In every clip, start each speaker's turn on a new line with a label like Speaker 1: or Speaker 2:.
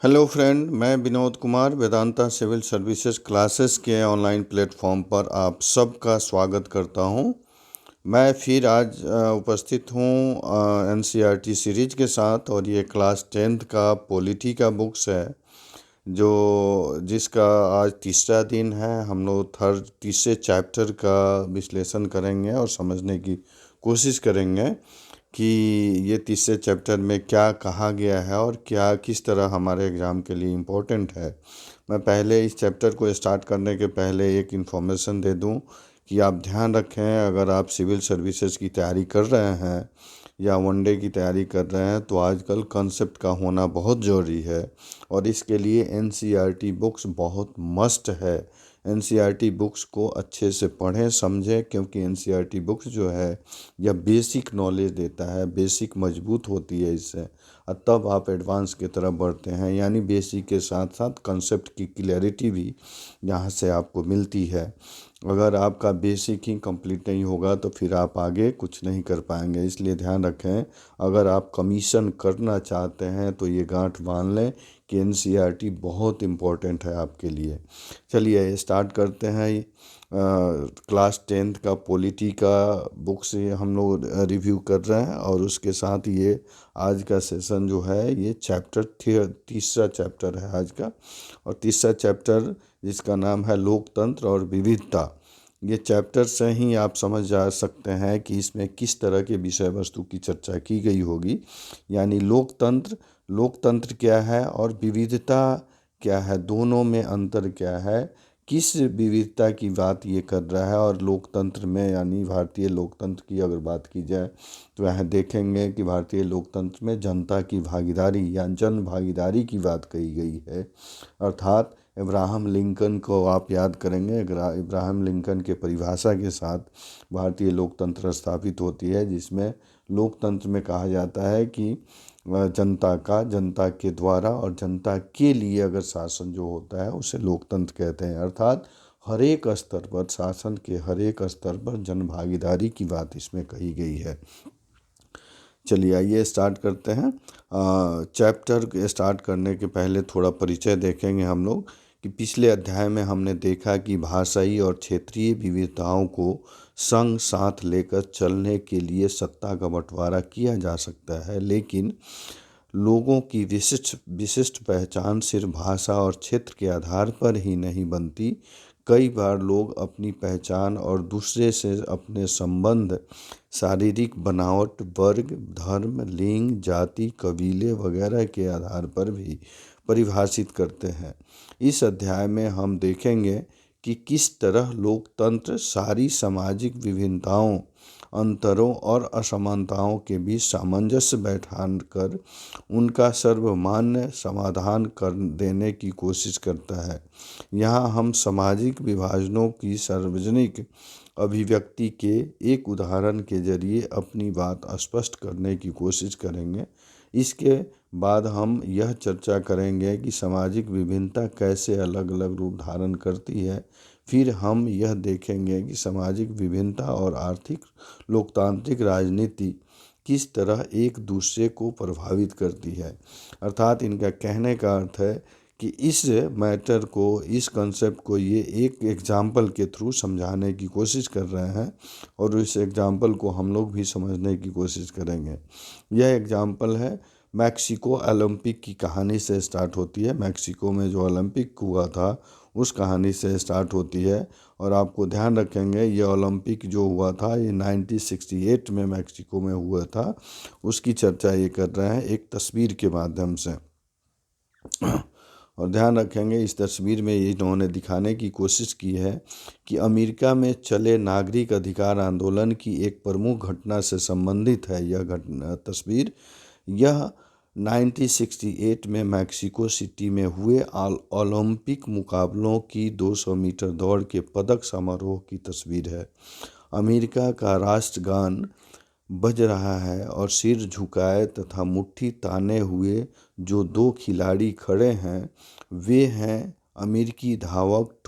Speaker 1: Hello friend, मैं Vinod Kumar Vedanta civil services classes के online platform पर आप सबका स्वागत करता हूं। मैं फिर आज उपस्थित हूं एनसीईआरटी सीरीज के साथ, और ये क्लास 10th का पॉलिटी का बुक्स है जो जिसका आज तीसरा दिन है। हम लोग तीसरे चैप्टर का विश्लेषण करेंगे और समझने की कोशिश करेंगे कि ये तीसरे चैप्टर में क्या कहा गया है और क्या किस तरह हमारे एग्ज़ाम के लिए इम्पोर्टेंट है। मैं पहले इस चैप्टर को स्टार्ट करने के पहले एक इन्फॉर्मेशन दे दूं कि आप ध्यान रखें, अगर आप सिविल सर्विसेज की तैयारी कर रहे हैं या वनडे की तैयारी कर रहे हैं तो आजकल कंसेप्ट का होना बहुत ज़रूरी है, और इसके लिए एनसीईआरटी बुक्स बहुत मस्ट है। एनसीईआरटी बुक्स को अच्छे से पढ़ें समझें, क्योंकि एनसीईआरटी बुक्स जो है यह बेसिक नॉलेज देता है, बेसिक मजबूत होती है इससे, और तब आप एडवांस की तरफ बढ़ते हैं। यानी बेसिक के साथ साथ कंसेप्ट की क्लैरिटी भी यहाँ से आपको मिलती है। अगर आपका बेसिक ही कंप्लीट नहीं होगा तो फिर आप आगे कुछ नहीं कर पाएंगे। इसलिए ध्यान रखें, अगर आप कमीशन करना चाहते हैं तो ये गांठ बांध लें कि एनसीईआरटी बहुत इम्पोर्टेंट है आपके लिए। चलिए स्टार्ट करते हैं। क्लास 10th का पॉलिटी का बुक से हम लोग रिव्यू कर रहे हैं, और उसके साथ ये आज का सेशन जो है ये तीसरा चैप्टर है आज का। और तीसरा चैप्टर जिसका नाम है लोकतंत्र और विविधता, ये चैप्टर से ही आप समझ जा सकते हैं कि इसमें किस तरह के विषय वस्तु की चर्चा की गई होगी। यानी लोकतंत्र क्या है और विविधता क्या है, दोनों में अंतर क्या है, किस विविधता की बात ये कर रहा है। और लोकतंत्र में यानी भारतीय लोकतंत्र की अगर बात की जाए तो वह देखेंगे कि भारतीय लोकतंत्र में जनता की भागीदारी या जन भागीदारी की बात कही गई है। अर्थात इब्राहम लिंकन को आप याद करेंगे, इब्राहम लिंकन के परिभाषा के साथ भारतीय लोकतंत्र स्थापित होती है, जिसमें लोकतंत्र में कहा जाता है कि जनता के द्वारा और जनता के लिए अगर शासन जो होता है उसे लोकतंत्र कहते हैं। अर्थात हर एक स्तर पर, शासन के हर एक स्तर पर जन भागीदारी की बात इसमें कही गई है। चलिए आइए स्टार्ट करते हैं। चैप्टर स्टार्ट करने के पहले थोड़ा परिचय देखेंगे हम लोग कि पिछले अध्याय में हमने देखा कि भाषाई और क्षेत्रीय विविधताओं को संग साथ लेकर चलने के लिए सत्ता का बंटवारा किया जा सकता है, लेकिन लोगों की विशिष्ट विशिष्ट पहचान सिर्फ भाषा और क्षेत्र के आधार पर ही नहीं बनती। कई बार लोग अपनी पहचान और दूसरे से अपने संबंध शारीरिक बनावट, वर्ग, धर्म, लिंग, जाति, कबीले वगैरह के आधार पर भी परिभाषित करते हैं। इस अध्याय में हम देखेंगे कि किस तरह लोकतंत्र सारी सामाजिक विभिन्नताओं, अंतरों और असमानताओं के बीच सामंजस्य बैठान कर उनका सर्वमान्य समाधान कर देने की कोशिश करता है। यहाँ हम सामाजिक विभाजनों की सार्वजनिक अभिव्यक्ति के एक उदाहरण के जरिए अपनी बात स्पष्ट करने की कोशिश करेंगे। इसके बाद हम यह चर्चा करेंगे कि सामाजिक विभिन्नता कैसे अलग अलग रूप धारण करती है। फिर हम यह देखेंगे कि सामाजिक विभिन्नता और आर्थिक लोकतांत्रिक राजनीति किस तरह एक दूसरे को प्रभावित करती है। अर्थात इनका कहने का अर्थ है कि इस मैटर को, इस कंसेप्ट को ये एक एग्जाम्पल के थ्रू समझाने की कोशिश कर रहे हैं, और इस एग्जाम्पल को हम लोग भी समझने की कोशिश करेंगे। यह एग्जाम्पल है मैक्सिको ओलंपिक की कहानी से स्टार्ट होती है। मैक्सिको में जो ओलंपिक हुआ था उस कहानी से स्टार्ट होती है। और आपको ध्यान रखेंगे ये ओलंपिक जो हुआ था ये 1968 में मैक्सिको में हुआ था। उसकी चर्चा ये कर रहे हैं एक तस्वीर के माध्यम से। और ध्यान रखेंगे इस तस्वीर में ये इन्होंने दिखाने की कोशिश की है कि अमेरिका में चले नागरिक अधिकार आंदोलन की एक प्रमुख घटना से संबंधित है यह तस्वीर। यह 1968 में मैक्सिको सिटी में हुए ओलंपिक मुकाबलों की 200 मीटर दौड़ के पदक समारोह की तस्वीर है। अमेरिका का राष्ट्रगान बज रहा है और सिर झुकाए तथा मुट्ठी ताने हुए जो दो खिलाड़ी खड़े हैं वे हैं अमेरिकी धावक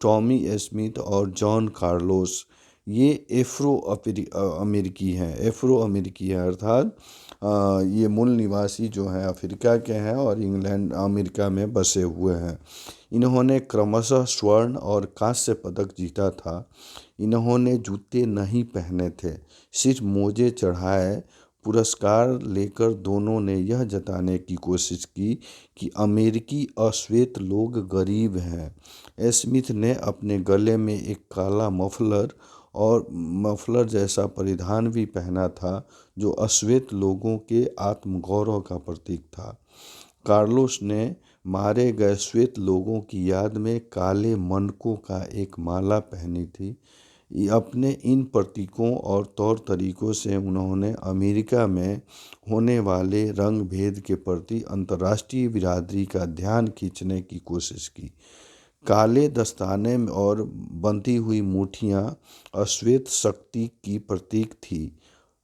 Speaker 1: टॉमी स्मिथ और जॉन कार्लोस। ये अमेरिकी हैं, एफ्रो अमेरिकी है, अर्थात ये मूल निवासी जो हैं अफ्रीका के हैं और इंग्लैंड अमेरिका में बसे हुए हैं। इन्होंने क्रमशः स्वर्ण और कांस्य पदक जीता था। इन्होंने जूते नहीं पहने थे, सिर्फ मोजे चढ़ाए। पुरस्कार लेकर दोनों ने यह जताने की कोशिश की कि अमेरिकी अश्वेत लोग गरीब हैं। स्मिथ ने अपने गले में एक काला मफलर जैसा परिधान भी पहना था, जो अश्वेत लोगों के आत्मगौरव का प्रतीक था। कार्लोस ने मारे गए श्वेत लोगों की याद में काले मनकों का एक माला पहनी थी। अपने इन प्रतीकों और तौर तरीकों से उन्होंने अमेरिका में होने वाले रंग भेद के प्रति अंतर्राष्ट्रीय बिरादरी का ध्यान खींचने की कोशिश की। काले दस्ताने और बंधी हुई मुठियाँ अश्वेत शक्ति की प्रतीक थी।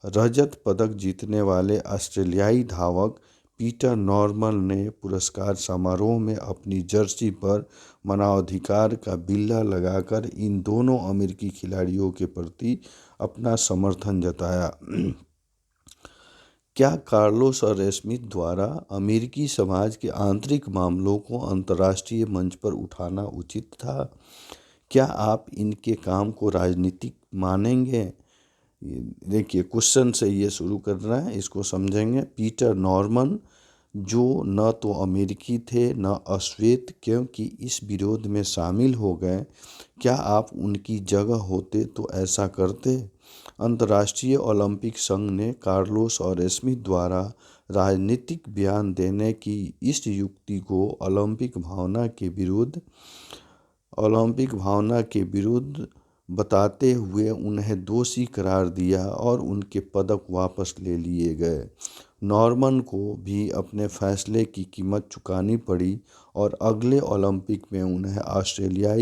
Speaker 1: रजत पदक जीतने वाले ऑस्ट्रेलियाई धावक पीटर नॉर्मन ने पुरस्कार समारोह में अपनी जर्सी पर मानवाधिकार का बिल्ला लगाकर इन दोनों अमेरिकी खिलाड़ियों के प्रति अपना समर्थन जताया। क्या कार्लोस और स्मिथ द्वारा अमेरिकी समाज के आंतरिक मामलों को अंतर्राष्ट्रीय मंच पर उठाना उचित था? क्या आप इनके काम को राजनीतिक मानेंगे? देखिए, क्वेश्चन से ये शुरू करना है, इसको समझेंगे। पीटर नॉर्मन, जो न तो अमेरिकी थे न अश्वेत, क्योंकि इस विरोध में शामिल हो गए, क्या आप उनकी जगह होते तो ऐसा करते? अंतर्राष्ट्रीय ओलंपिक संघ ने कार्लोस और स्मिथ द्वारा राजनीतिक बयान देने की इस युक्ति को ओलंपिक भावना के विरुद्ध बताते हुए उन्हें दोषी करार दिया और उनके पदक वापस ले लिए गए। नॉर्मन को भी अपने फैसले की कीमत चुकानी पड़ी और अगले ओलंपिक में उन्हें ऑस्ट्रेलिया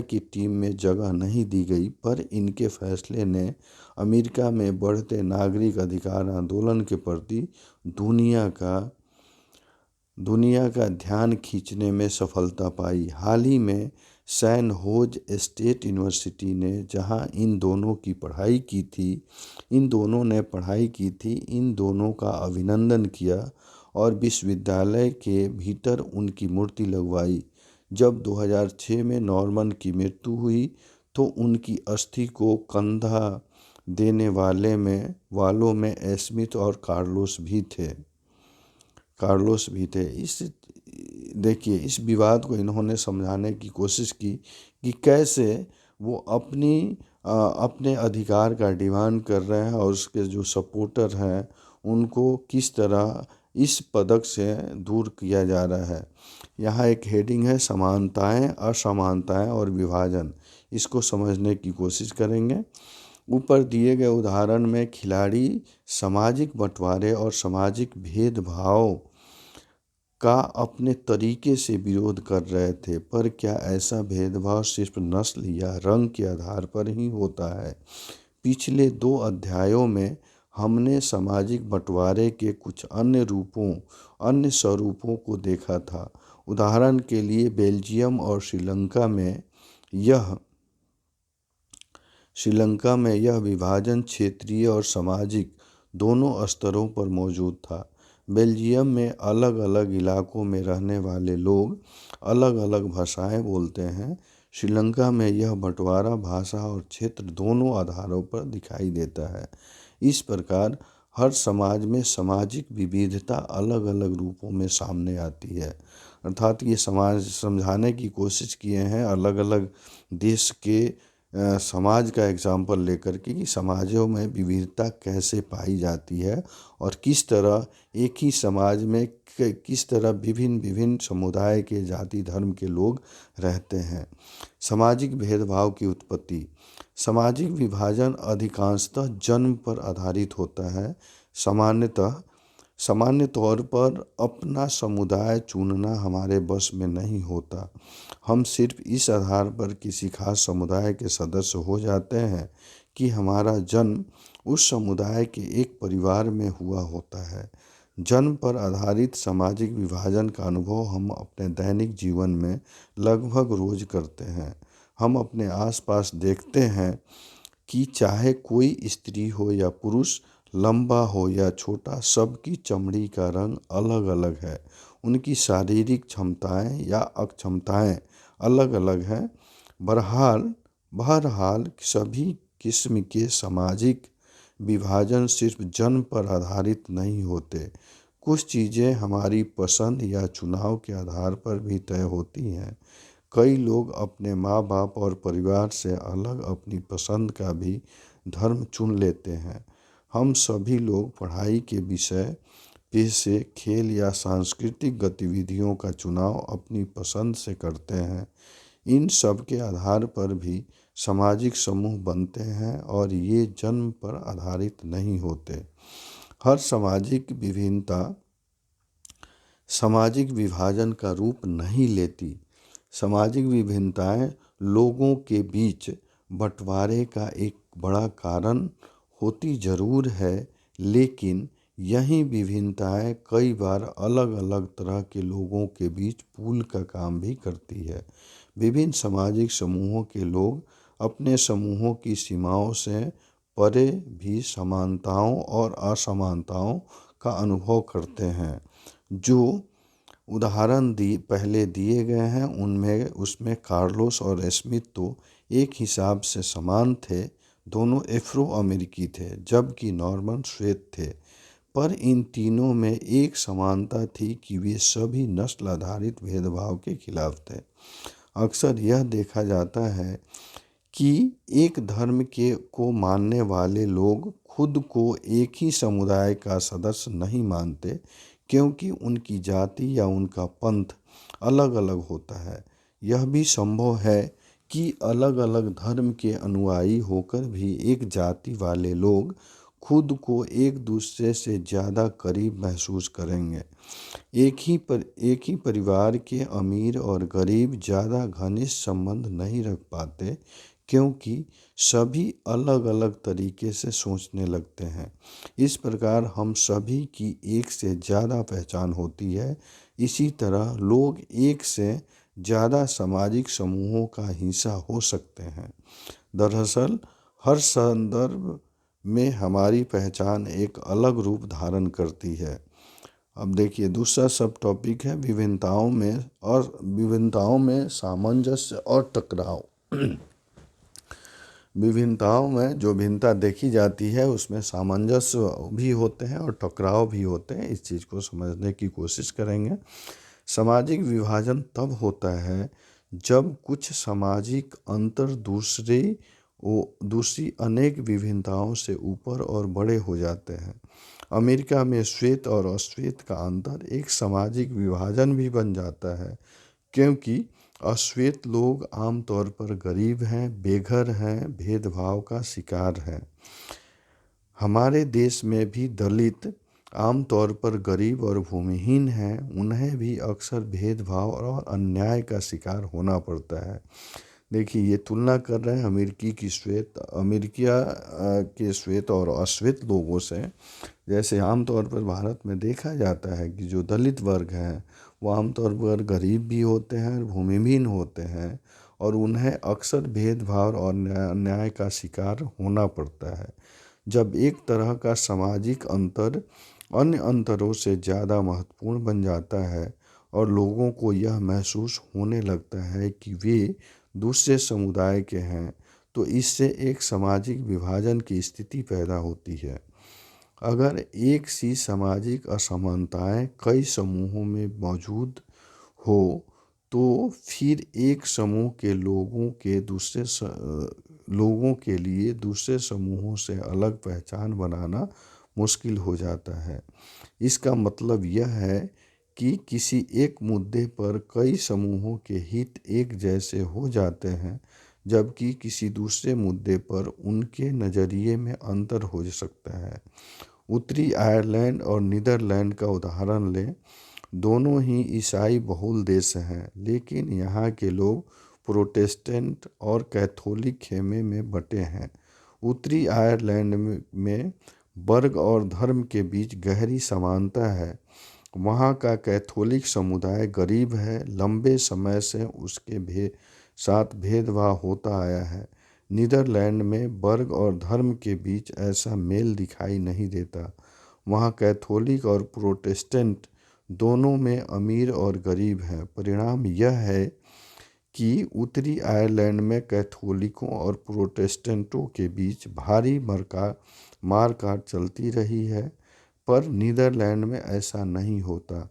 Speaker 1: की टीम में जगह नहीं दी गई, पर इनके फैसले ने अमेरिका में बढ़ते नागरिक अधिकार आंदोलन के प्रति दुनिया का ध्यान खींचने में सफलता पाई। हाल ही में सैन होज स्टेट यूनिवर्सिटी ने जहां इन दोनों ने पढ़ाई की थी, इन दोनों का अभिनंदन किया और विश्वविद्यालय के भीतर उनकी मूर्ति लगवाई। जब 2006 में नॉर्मन की मृत्यु हुई तो उनकी अस्थि को कंधा देने वालों में स्मिथ और कार्लोस भी थे। इस विवाद को इन्होंने समझाने की कोशिश की कि कैसे वो अपने अधिकार का डिमांड कर रहे हैं और उसके जो सपोर्टर हैं उनको किस तरह इस पदक से दूर किया जा रहा है। यहाँ एक हेडिंग है, समानताएं, असमानताएं और विभाजन। इसको समझने की कोशिश करेंगे। ऊपर दिए गए उदाहरण में खिलाड़ी सामाजिक बंटवारे और सामाजिक भेदभाव का अपने तरीके से विरोध कर रहे थे, पर क्या ऐसा भेदभाव सिर्फ नस्ल या रंग के आधार पर ही होता है? पिछले 2 अध्यायों में हमने सामाजिक बंटवारे के कुछ अन्य स्वरूपों को देखा था। उदाहरण के लिए बेल्जियम और श्रीलंका में यह विभाजन क्षेत्रीय और सामाजिक दोनों स्तरों पर मौजूद था। बेल्जियम में अलग अलग इलाकों में रहने वाले लोग अलग अलग भाषाएं बोलते हैं। श्रीलंका में यह बंटवारा भाषा और क्षेत्र दोनों आधारों पर दिखाई देता है। इस प्रकार हर समाज में सामाजिक विविधता अलग अलग रूपों में सामने आती है। अर्थात ये समाज समझाने की कोशिश किए हैं अलग अलग देश के समाज का एग्जाम्पल लेकर के कि समाजों में विविधता कैसे पाई जाती है और किस तरह एक ही समाज में किस तरह विभिन्न समुदाय के जाति धर्म के लोग रहते हैं। सामाजिक भेदभाव की उत्पत्ति। सामाजिक विभाजन अधिकांशतः जन्म पर आधारित होता है। सामान्य तौर पर अपना समुदाय चुनना हमारे बस में नहीं होता। हम सिर्फ इस आधार पर किसी खास समुदाय के सदस्य हो जाते हैं कि हमारा जन्म उस समुदाय के एक परिवार में हुआ होता है। जन्म पर आधारित सामाजिक विभाजन का अनुभव हम अपने दैनिक जीवन में लगभग रोज करते हैं। हम अपने आसपास देखते हैं कि चाहे कोई स्त्री हो या पुरुष, लंबा हो या छोटा, सबकी चमड़ी का रंग अलग अलग है। उनकी शारीरिक क्षमताएं या अक्षमताएं अलग अलग हैं। बहरहाल बहरहाल सभी किस्म के सामाजिक विभाजन सिर्फ जन्म पर आधारित नहीं होते। कुछ चीज़ें हमारी पसंद या चुनाव के आधार पर भी तय होती हैं। कई लोग अपने माँ बाप और परिवार से अलग अपनी पसंद का भी धर्म चुन लेते हैं। हम सभी लोग पढ़ाई के विषय, पेशे, खेल या सांस्कृतिक गतिविधियों का चुनाव अपनी पसंद से करते हैं। इन सब के आधार पर भी सामाजिक समूह बनते हैं और ये जन्म पर आधारित नहीं होते। हर सामाजिक विभिन्नता सामाजिक विभाजन का रूप नहीं लेती। सामाजिक विभिन्नताएं लोगों के बीच बंटवारे का एक बड़ा कारण होती जरूर है, लेकिन यही विभिन्नताएं कई बार अलग अलग तरह के लोगों के बीच पुल का काम भी करती है। विभिन्न सामाजिक समूहों के लोग अपने समूहों की सीमाओं से परे भी समानताओं और असमानताओं का अनुभव करते हैं। जो उदाहरण पहले दिए गए हैं उनमें उसमें कार्लोस और स्मिथ तो एक हिसाब से समान थे। दोनों अफ्रो अमेरिकी थे, जबकि नॉर्मन श्वेत थे। पर इन तीनों में एक समानता थी कि वे सभी नस्ल आधारित भेदभाव के खिलाफ थे। अक्सर यह देखा जाता है कि एक धर्म के को मानने वाले लोग खुद को एक ही समुदाय का सदस्य नहीं मानते, क्योंकि उनकी जाति या उनका पंथ अलग अलग होता है। यह भी संभव है कि अलग अलग धर्म के अनुयायी होकर भी एक जाति वाले लोग खुद को एक दूसरे से ज़्यादा करीब महसूस करेंगे। एक ही परिवार के अमीर और गरीब ज़्यादा घनिष्ठ संबंध नहीं रख पाते, क्योंकि सभी अलग अलग तरीके से सोचने लगते हैं। इस प्रकार हम सभी की एक से ज़्यादा पहचान होती है। इसी तरह लोग एक से ज़्यादा सामाजिक समूहों का हिस्सा हो सकते हैं। दरअसल हर संदर्भ में हमारी पहचान एक अलग रूप धारण करती है। अब देखिए, दूसरा सब टॉपिक है विभिन्नताओं में सामंजस्य और टकराव। विभिन्नताओं में जो भिन्नता देखी जाती है उसमें सामंजस्य भी होते हैं और टकराव भी होते हैं। इस चीज़ को समझने की कोशिश करेंगे। सामाजिक विभाजन तब होता है जब कुछ सामाजिक अंतर दूसरी अनेक विभिन्नताओं से ऊपर और बड़े हो जाते हैं। अमेरिका में श्वेत और अश्वेत का अंतर एक सामाजिक विभाजन भी बन जाता है, क्योंकि अश्वेत लोग आमतौर पर गरीब हैं, बेघर हैं, भेदभाव का शिकार हैं। हमारे देश में भी दलित आमतौर पर गरीब और भूमिहीन हैं। उन्हें भी अक्सर भेदभाव और अन्याय का शिकार होना पड़ता है। देखिए, ये तुलना कर रहे हैं अमेरिका के श्वेत और अश्वेत लोगों से। जैसे आमतौर पर भारत में देखा जाता है कि जो दलित वर्ग हैं वो आमतौर पर गरीब भी होते हैं और भूमिहीन होते हैं, और उन्हें अक्सर भेदभाव और अन्याय का शिकार होना पड़ता है। जब एक तरह का सामाजिक अंतर अन्य अंतरों से ज़्यादा महत्वपूर्ण बन जाता है और लोगों को यह महसूस होने लगता है कि वे दूसरे समुदाय के हैं, तो इससे एक सामाजिक विभाजन की स्थिति पैदा होती है। अगर एक सी सामाजिक असमानताएं कई समूहों में मौजूद हो, तो फिर एक समूह के लोगों के लिए दूसरे समूहों से अलग पहचान बनाना मुश्किल हो जाता है। इसका मतलब यह है कि किसी एक मुद्दे पर कई समूहों के हित एक जैसे हो जाते हैं, जबकि किसी दूसरे मुद्दे पर उनके नज़रिए में अंतर हो सकता है। उत्तरी आयरलैंड और नीदरलैंड का उदाहरण लें। दोनों ही ईसाई बहुल देश हैं, लेकिन यहाँ के लोग प्रोटेस्टेंट और कैथोलिक खेमे में बंटे हैं। उत्तरी आयरलैंड में वर्ग और धर्म के बीच गहरी समानता है। वहाँ का कैथोलिक समुदाय गरीब है, लंबे समय से उसके साथ भेदभाव होता आया है। नीदरलैंड में वर्ग और धर्म के बीच ऐसा मेल दिखाई नहीं देता। वहाँ कैथोलिक और प्रोटेस्टेंट दोनों में अमीर और गरीब हैं। परिणाम यह है कि उत्तरी आयरलैंड में कैथोलिकों और प्रोटेस्टेंटों के बीच भारी मारकाट चलती रही है, पर नीदरलैंड में ऐसा नहीं होता।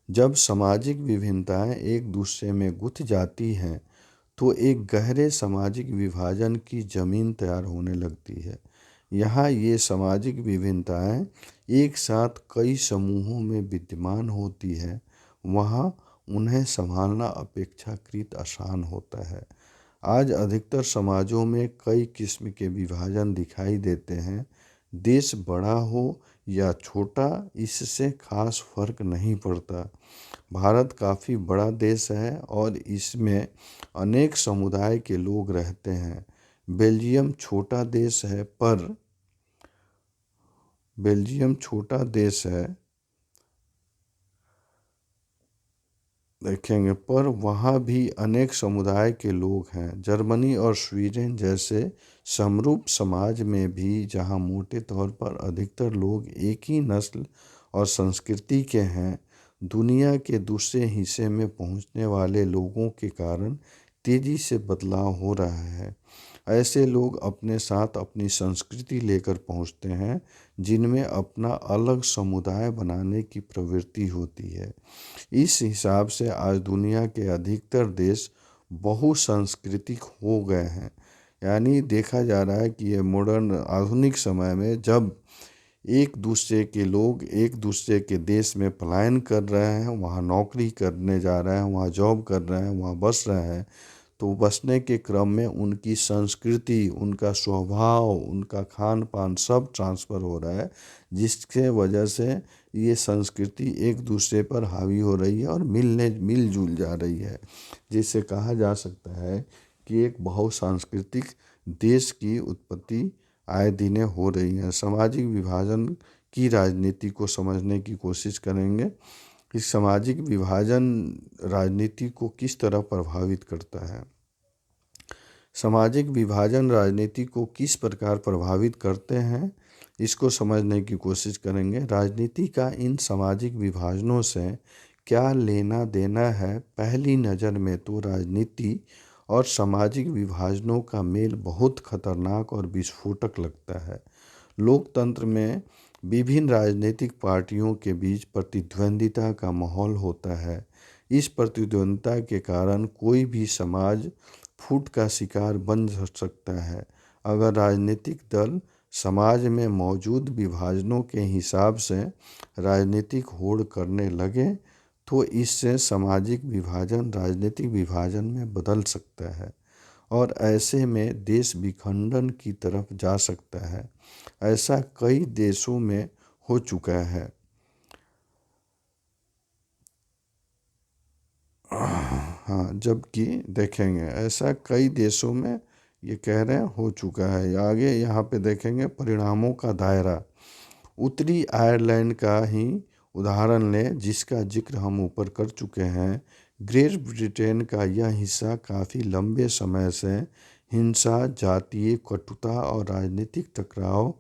Speaker 1: जब सामाजिक विभिन्नताएं एक दूसरे में गुंथ जाती हैं तो एक गहरे सामाजिक विभाजन की जमीन तैयार होने लगती है। यहाँ ये सामाजिक विभिन्नताएं एक साथ कई समूहों में विद्यमान होती है, वहाँ उन्हें संभालना अपेक्षाकृत आसान होता है। आज अधिकतर समाजों में कई किस्म के विभाजन दिखाई देते हैं। देश बड़ा हो या छोटा, इससे खास फर्क नहीं पड़ता। भारत काफ़ी बड़ा देश है और इसमें अनेक समुदाय के लोग रहते हैं। बेल्जियम छोटा देश है पर बेल्जियम छोटा देश है देखेंगे, पर वहाँ भी अनेक समुदाय के लोग हैं। जर्मनी और स्वीडन जैसे समरूप समाज में भी, जहाँ मोटे तौर पर अधिकतर लोग एक ही नस्ल और संस्कृति के हैं, दुनिया के दूसरे हिस्से में पहुँचने वाले लोगों के कारण तेज़ी से बदलाव हो रहा है। ऐसे लोग अपने साथ अपनी संस्कृति लेकर पहुँचते हैं, जिनमें अपना अलग समुदाय बनाने की प्रवृत्ति होती है। इस हिसाब से आज दुनिया के अधिकतर देश बहुसांस्कृतिक हो गए हैं। यानी देखा जा रहा है कि ये मॉडर्न आधुनिक समय में जब एक दूसरे के लोग एक दूसरे के देश में पलायन कर रहे हैं, वहाँ नौकरी करने जा रहे हैं, वहाँ जॉब कर रहे हैं, वहाँ बस रहे हैं, तो बसने के क्रम में उनकी संस्कृति, उनका स्वभाव, उनका खान पान सब ट्रांसफ़र हो रहा है, जिसके वजह से ये संस्कृति एक दूसरे पर हावी हो रही है और मिलजुल जा रही है। जिससे कहा जा सकता है कि एक बहुसांस्कृतिक देश की उत्पत्ति आए दिन हो रही है। सामाजिक विभाजन की राजनीति को समझने की कोशिश करेंगे। इस सामाजिक विभाजन राजनीति को किस तरह प्रभावित करता है। सामाजिक विभाजन राजनीति को किस प्रकार प्रभावित करते हैं, इसको समझने की कोशिश करेंगे। राजनीति का इन सामाजिक विभाजनों से क्या लेना देना है। पहली नज़र में तो राजनीति और सामाजिक विभाजनों का मेल बहुत खतरनाक और विस्फोटक लगता है। लोकतंत्र में विभिन्न राजनीतिक पार्टियों के बीच प्रतिद्वंदिता का माहौल होता है। इस प्रतिद्वंदिता के कारण कोई भी समाज फूट का शिकार बन सकता है। अगर राजनीतिक दल समाज में मौजूद विभाजनों के हिसाब से राजनीतिक होड़ करने लगे तो इससे सामाजिक विभाजन राजनीतिक विभाजन में बदल सकता है और ऐसे में देश विखंडन की तरफ जा सकता है। ऐसा कई देशों में हो चुका है। हाँ, जबकि देखेंगे ऐसा कई देशों में ये कह रहे हैं हो चुका है। आगे यहाँ पे देखेंगे परिणामों का दायरा। उत्तरी आयरलैंड का ही उदाहरण लें, जिसका जिक्र हम ऊपर कर चुके हैं। ग्रेट ब्रिटेन का यह हिस्सा काफ़ी लंबे समय से हिंसा, जातीय कटुता और राजनीतिक टकराव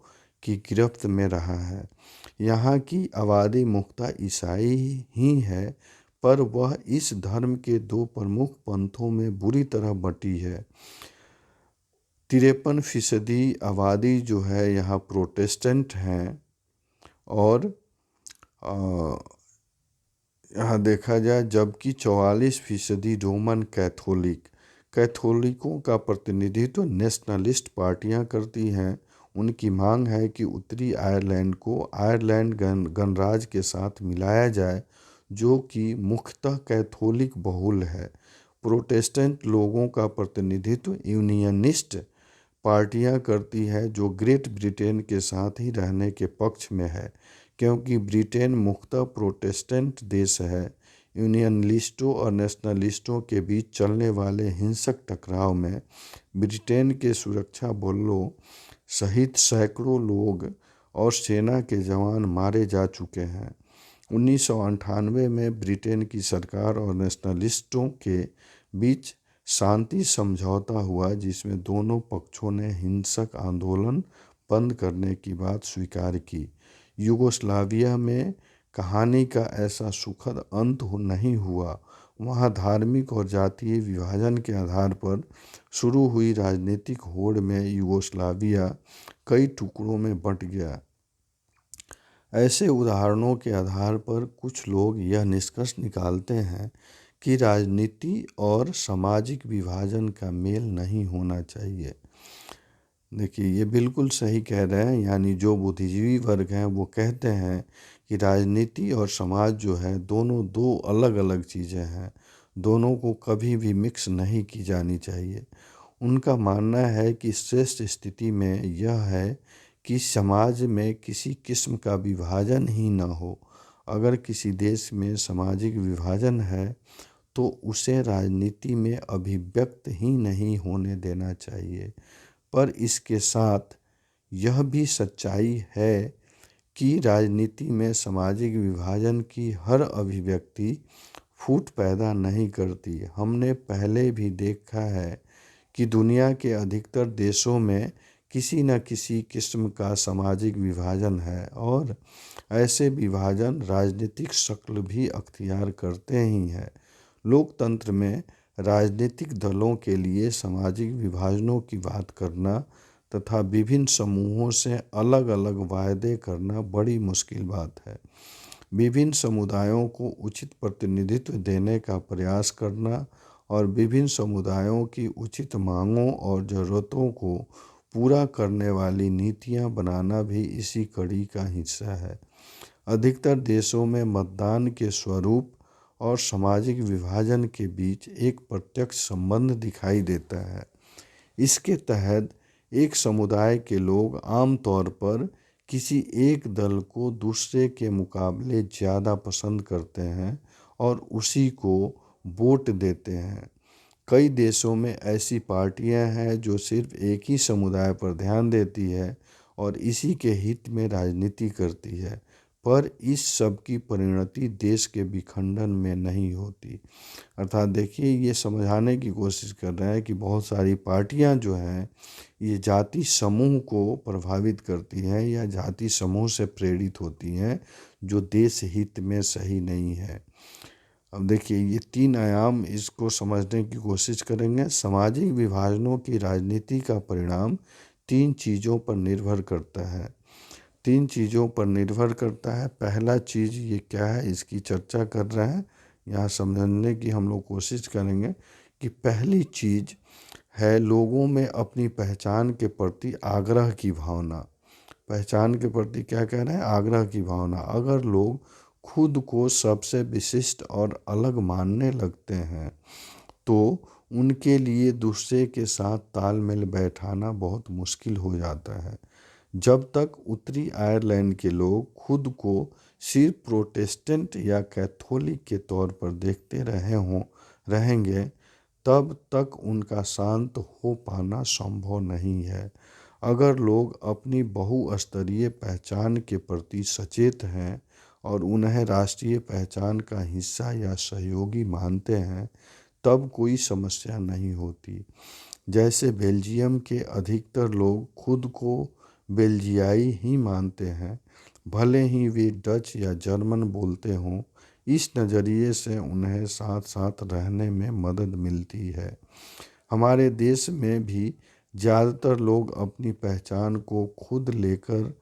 Speaker 1: की गिरफ्त में रहा है। यहाँ की आबादी मुख्यतः ईसाई ही है, पर वह इस धर्म के दो प्रमुख पंथों में बुरी तरह बटी है। 53% आबादी जो है यहाँ प्रोटेस्टेंट हैं और यहाँ देखा जाए जबकि 44% रोमन कैथोलिकों का प्रतिनिधित्व नेशनलिस्ट पार्टियां करती हैं। उनकी मांग है कि उत्तरी आयरलैंड को आयरलैंड गणराज्य के साथ मिलाया जाए, जो कि मुख्यतः कैथोलिक बहुल है। प्रोटेस्टेंट लोगों का प्रतिनिधित्व यूनियनिस्ट पार्टियां करती है, जो ग्रेट ब्रिटेन के साथ ही रहने के पक्ष में है। क्योंकि ब्रिटेन मुख्यतः प्रोटेस्टेंट देश है, यूनियनलिस्टों और नेशनलिस्टों के बीच चलने वाले हिंसक टकराव में ब्रिटेन के सुरक्षा बलों सहित सैकड़ों लोग और सेना के जवान मारे जा चुके हैं। 1998 में ब्रिटेन की सरकार और नेशनलिस्टों के बीच शांति समझौता हुआ जिसमें दोनों पक्षों ने हिंसक आंदोलन बंद करने की बात स्वीकार की। यूगोस्लाविया में कहानी का ऐसा सुखद अंत नहीं हुआ। वहाँ धार्मिक और जातीय विभाजन के आधार पर शुरू हुई राजनीतिक होड़ में यूगोस्लाविया कई टुकड़ों में बंट गया। ऐसे उदाहरणों के आधार पर कुछ लोग यह निष्कर्ष निकालते हैं कि राजनीति और सामाजिक विभाजन का मेल नहीं होना चाहिए। देखिए, ये बिल्कुल सही कह रहे हैं। यानी जो बुद्धिजीवी वर्ग हैं वो कहते हैं कि राजनीति और समाज जो है दोनों दो अलग अलग चीज़ें हैं, दोनों को कभी भी मिक्स नहीं की जानी चाहिए। उनका मानना है कि श्रेष्ठ स्थिति में यह है कि समाज में किसी किस्म का विभाजन ही न हो। अगर किसी देश में सामाजिक विभाजन है तो उसे राजनीति में अभिव्यक्त ही नहीं होने देना चाहिए। पर इसके साथ यह भी सच्चाई है कि राजनीति में सामाजिक विभाजन की हर अभिव्यक्ति फूट पैदा नहीं करती। हमने पहले भी देखा है कि दुनिया के अधिकतर देशों में किसी न किसी किस्म का सामाजिक विभाजन है और ऐसे विभाजन राजनीतिक शक्ल भी अख्तियार करते ही हैं। लोकतंत्र में राजनीतिक दलों के लिए सामाजिक विभाजनों की बात करना तथा विभिन्न समूहों से अलग अलग वायदे करना बड़ी मुश्किल बात है। विभिन्न समुदायों को उचित प्रतिनिधित्व देने का प्रयास करना और विभिन्न समुदायों की उचित मांगों और ज़रूरतों को पूरा करने वाली नीतियां बनाना भी इसी कड़ी का हिस्सा है। अधिकतर देशों में मतदान के स्वरूप और सामाजिक विभाजन के बीच एक प्रत्यक्ष संबंध दिखाई देता है। इसके तहत एक समुदाय के लोग आमतौर पर किसी एक दल को दूसरे के मुकाबले ज़्यादा पसंद करते हैं और उसी को वोट देते हैं। कई देशों में ऐसी पार्टियां हैं जो सिर्फ एक ही समुदाय पर ध्यान देती है और इसी के हित में राजनीति करती है, पर इस सब की परिणति देश के विखंडन में नहीं होती। अर्थात देखिए, ये समझाने की कोशिश कर रहे हैं कि बहुत सारी पार्टियां जो हैं ये जाति समूह को प्रभावित करती हैं या जाति समूह से प्रेरित होती हैं, जो देश हित में सही नहीं है। अब देखिए, ये तीन आयाम इसको समझने की कोशिश करेंगे। सामाजिक विभाजनों की राजनीति का परिणाम तीन चीज़ों पर निर्भर करता है। तीन चीज़ों पर निर्भर करता है। पहला चीज़ ये क्या है, इसकी चर्चा कर रहे हैं। यहाँ समझने की हम लोग कोशिश करेंगे कि पहली चीज़ है लोगों में अपनी पहचान के प्रति आग्रह की भावना। पहचान के प्रति क्या कह रहे हैं? आग्रह की भावना। अगर लोग खुद को सबसे विशिष्ट और अलग मानने लगते हैं तो उनके लिए दूसरे के साथ तालमेल बैठाना बहुत मुश्किल हो जाता है। जब तक उत्तरी आयरलैंड के लोग खुद को सिर्फ प्रोटेस्टेंट या कैथोलिक के तौर पर देखते रहेंगे तब तक उनका शांत हो पाना संभव नहीं है। अगर लोग अपनी बहुस्तरीय पहचान के प्रति सचेत हैं और उन्हें राष्ट्रीय पहचान का हिस्सा या सहयोगी मानते हैं तब कोई समस्या नहीं होती। जैसे बेल्जियम के अधिकतर लोग खुद को बेल्जियाई ही मानते हैं, भले ही वे डच या जर्मन बोलते हों। इस नज़रिए से उन्हें साथ साथ रहने में मदद मिलती है। हमारे देश में भी ज़्यादातर लोग अपनी पहचान को खुद लेकर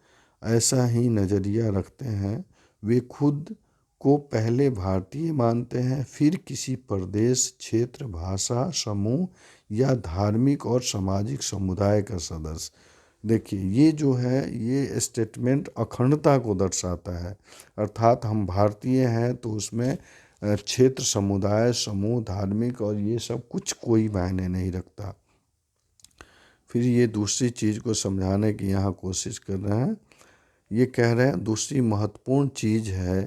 Speaker 1: ऐसा ही नज़रिया रखते हैं। वे खुद को पहले भारतीय मानते हैं, फिर किसी प्रदेश, क्षेत्र, भाषा, समूह या धार्मिक और सामाजिक समुदाय का सदस्य। देखिए, ये जो है ये स्टेटमेंट अखंडता को दर्शाता है। अर्थात हम भारतीय हैं तो उसमें क्षेत्र, समुदाय, समूह, धार्मिक और ये सब कुछ कोई मायने नहीं रखता। फिर ये दूसरी चीज़ को समझाने की यहाँ कोशिश कर रहे हैं। ये कह रहे हैं दूसरी महत्वपूर्ण चीज़ है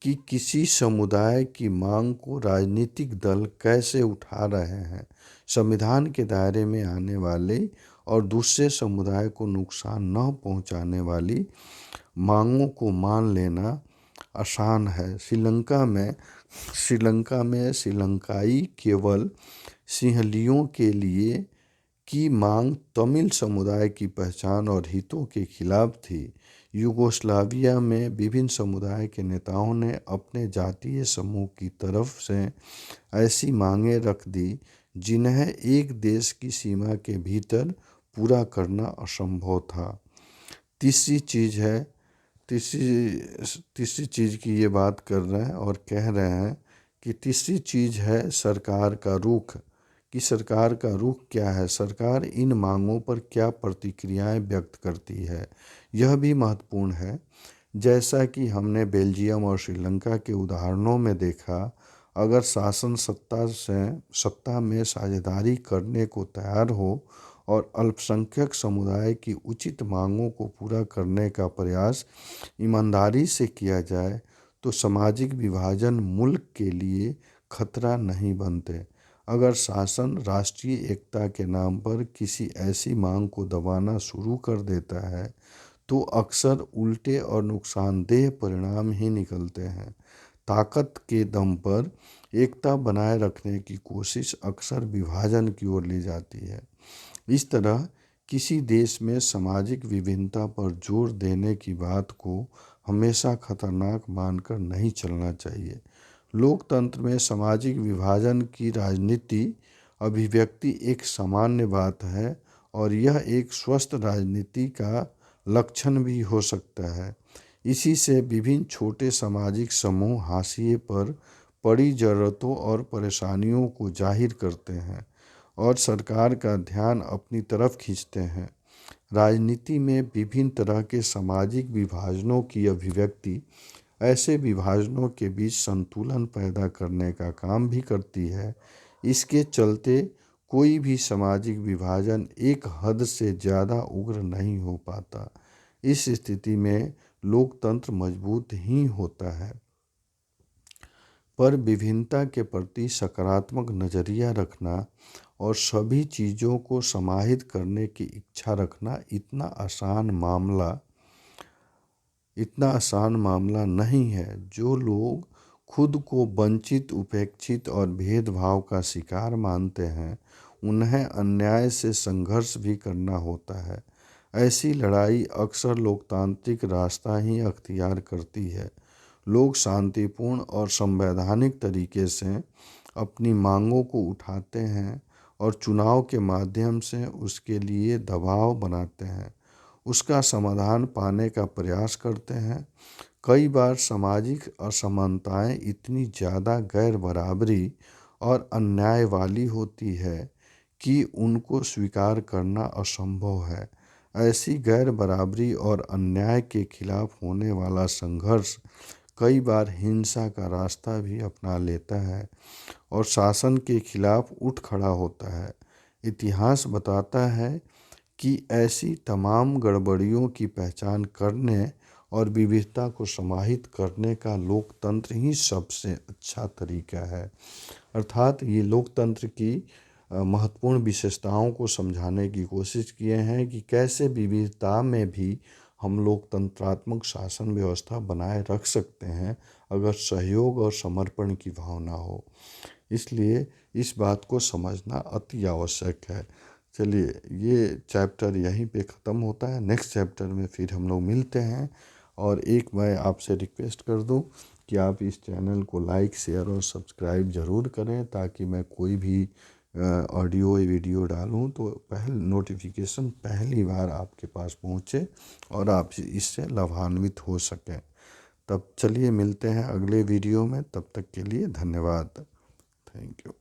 Speaker 1: कि किसी समुदाय की मांग को राजनीतिक दल कैसे उठा रहे हैं। संविधान के दायरे में आने वाले और दूसरे समुदाय को नुकसान न पहुंचाने वाली मांगों को मान लेना आसान है। श्रीलंका में श्रीलंका में श्रीलंकाई केवल सिंहलियों के लिए की मांग तमिल समुदाय की पहचान और हितों के खिलाफ थी। यूगोस्लाविया में विभिन्न समुदाय के नेताओं ने अपने जातीय समूह की तरफ से ऐसी मांगें रख दी जिन्हें एक देश की सीमा के भीतर पूरा करना असंभव था। तीसरी चीज़ है तीसरी चीज़ की ये बात कर रहे हैं और कह रहे हैं कि तीसरी चीज़ है सरकार का रुख, कि सरकार का रुख क्या है, सरकार इन मांगों पर क्या प्रतिक्रियाएं व्यक्त करती है, यह भी महत्वपूर्ण है। जैसा कि हमने बेल्जियम और श्रीलंका के उदाहरणों में देखा, अगर शासन सत्ता में साझेदारी करने को तैयार हो और अल्पसंख्यक समुदाय की उचित मांगों को पूरा करने का प्रयास ईमानदारी से किया जाए तो सामाजिक विभाजन मुल्क के लिए खतरा नहीं बनते। अगर शासन राष्ट्रीय एकता के नाम पर किसी ऐसी मांग को दबाना शुरू कर देता है तो अक्सर उल्टे और नुकसानदेह परिणाम ही निकलते हैं। ताकत के दम पर एकता बनाए रखने की कोशिश अक्सर विभाजन की ओर ले जाती है। इस तरह किसी देश में सामाजिक विभिन्नता पर जोर देने की बात को हमेशा खतरनाक मानकर नहीं चलना चाहिए। लोकतंत्र में सामाजिक विभाजन की राजनीति अभिव्यक्ति एक सामान्य बात है और यह एक स्वस्थ राजनीति का लक्षण भी हो सकता है। इसी से विभिन्न छोटे सामाजिक समूह हाशिए पर पड़ी ज़रूरतों और परेशानियों को जाहिर करते हैं और सरकार का ध्यान अपनी तरफ खींचते हैं। राजनीति में विभिन्न तरह के सामाजिक विभाजनों की अभिव्यक्ति ऐसे विभाजनों के बीच संतुलन पैदा करने का काम भी करती है। इसके चलते कोई भी सामाजिक विभाजन एक हद से ज़्यादा उग्र नहीं हो पाता। इस स्थिति में लोकतंत्र मजबूत ही होता है। पर विभिन्नता के प्रति सकारात्मक नज़रिया रखना और सभी चीज़ों को समाहित करने की इच्छा रखना इतना आसान मामला नहीं है। जो लोग खुद को वंचित, उपेक्षित और भेदभाव का शिकार मानते हैं, उन्हें अन्याय से संघर्ष भी करना होता है। ऐसी लड़ाई अक्सर लोकतांत्रिक रास्ता ही अख्तियार करती है। लोग शांतिपूर्ण और संवैधानिक तरीके से अपनी मांगों को उठाते हैं और चुनाव के माध्यम से उसके लिए दबाव बनाते हैं, उसका समाधान पाने का प्रयास करते हैं। कई बार सामाजिक असमानताएं इतनी ज़्यादा गैर बराबरी और अन्याय वाली होती है कि उनको स्वीकार करना असंभव है। ऐसी गैर बराबरी और अन्याय के खिलाफ होने वाला संघर्ष कई बार हिंसा का रास्ता भी अपना लेता है और शासन के खिलाफ उठ खड़ा होता है। इतिहास बताता है कि ऐसी तमाम गड़बड़ियों की पहचान करने और विविधता को समाहित करने का लोकतंत्र ही सबसे अच्छा तरीका है। अर्थात ये लोकतंत्र की महत्वपूर्ण विशेषताओं को समझाने की कोशिश किए हैं कि कैसे विविधता में भी हम लोकतंत्रात्मक शासन व्यवस्था बनाए रख सकते हैं अगर सहयोग और समर्पण की भावना हो। इसलिए इस बात को समझना अति आवश्यक है। चलिए, ये चैप्टर यहीं पे ख़त्म होता है। नेक्स्ट चैप्टर में फिर हम लोग मिलते हैं। और एक मैं आपसे रिक्वेस्ट कर दूं कि आप इस चैनल को लाइक, शेयर और सब्सक्राइब ज़रूर करें ताकि मैं कोई भी ऑडियो वीडियो डालूं तो नोटिफिकेशन पहली बार आपके पहुंचे पहुँचे और आप इससे लाभान्वित हो सकें। तब चलिए मिलते हैं अगले वीडियो में। तब तक के लिए धन्यवाद। Thank you.